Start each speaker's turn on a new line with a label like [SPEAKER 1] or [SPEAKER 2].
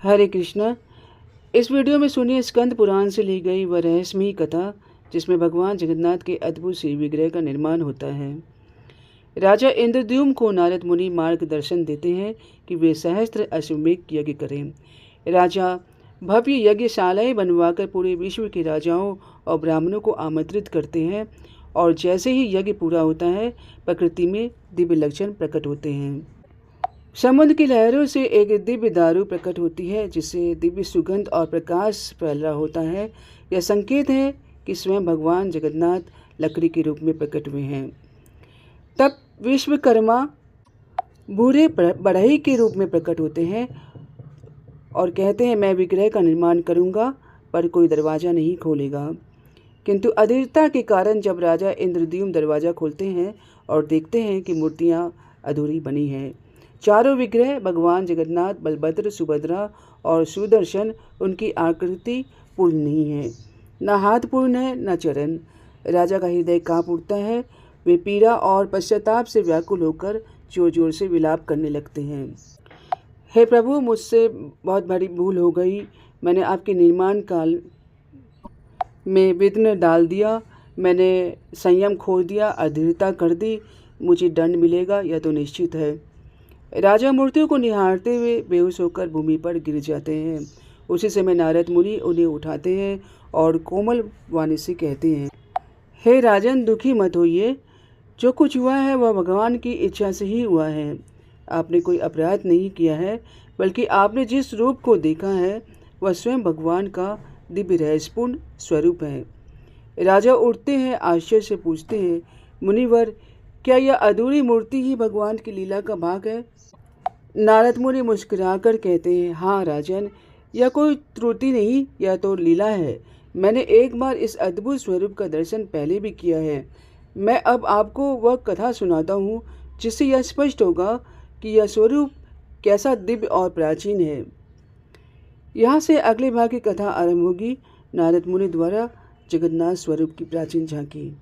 [SPEAKER 1] हरे कृष्णा। इस वीडियो में सुनिए स्कंद पुराण से ली गई वह रहस्यमयी कथा जिसमें भगवान जगन्नाथ के अद्भुत श्री विग्रह का निर्माण होता है। राजा इंद्रद्युम्न को नारद मुनि मार्गदर्शन देते हैं कि वे सहस्त्र अश्वमेघ यज्ञ करें। राजा भव्य यज्ञशालाएं बनवाकर पूरे विश्व के राजाओं और ब्राह्मणों को आमंत्रित करते हैं और जैसे ही यज्ञ पूरा होता है प्रकृति में दिव्य लक्षण प्रकट होते हैं। समुद्र की लहरों से एक दिव्य दारू प्रकट होती है जिससे दिव्य सुगंध और प्रकाश फैल रहा होता है। यह संकेत है कि स्वयं भगवान जगन्नाथ लकड़ी के रूप में प्रकट हुए हैं। तब विश्वकर्मा बूढ़े बढ़ई के रूप में प्रकट होते हैं और कहते हैं, मैं विग्रह का निर्माण करूंगा पर कोई दरवाज़ा नहीं खोलेगा। किंतु अधीरता के कारण जब राजा इंद्रद्युम्न दरवाज़ा खोलते हैं और देखते हैं कि मूर्तियां अधूरी बनी हैं। चारों विग्रह भगवान जगन्नाथ, बलभद्र, सुभद्रा और सुदर्शन, उनकी आकृति पूर्ण नहीं है, न हाथ पूर्ण है न चरण। राजा का हृदय कांप उठता है। वे पीड़ा और पश्चाताप से व्याकुल होकर जोर जोर से विलाप करने लगते हैं। हे प्रभु, मुझसे बहुत बड़ी भूल हो गई। मैंने आपके निर्माण काल में विघ्न डाल दिया। मैंने संयम खो दिया, अधीरता कर दी। मुझे दंड मिलेगा, यह तो निश्चित है। राजा मूर्तियों को निहारते हुए बेहोश होकर भूमि पर गिर जाते हैं। उसी समय नारद मुनि उन्हें उठाते हैं और कोमल वाणी से कहते हैं, हे राजन, दुखी मत होइए। जो कुछ हुआ है वह भगवान की इच्छा से ही हुआ है। आपने कोई अपराध नहीं किया है, बल्कि आपने जिस रूप को देखा है वह स्वयं भगवान का दिव्य रहस्यपूर्ण स्वरूप है। राजा उठते हैं, आश्चर्य से पूछते हैं, मुनिवर, क्या यह अधूरी मूर्ति ही भगवान की लीला का भाग है? नारद मुनि मुस्कुराकर कहते हैं, हाँ राजन, यह कोई त्रुटि नहीं, यह तो लीला है। मैंने एक बार इस अद्भुत स्वरूप का दर्शन पहले भी किया है। मैं अब आपको वह कथा सुनाता हूँ जिससे यह स्पष्ट होगा कि यह स्वरूप कैसा दिव्य और प्राचीन है। यहाँ से अगले भाग की कथा आरंभ होगी। नारद मुनि द्वारा जगन्नाथ स्वरूप की प्राचीन झांकी।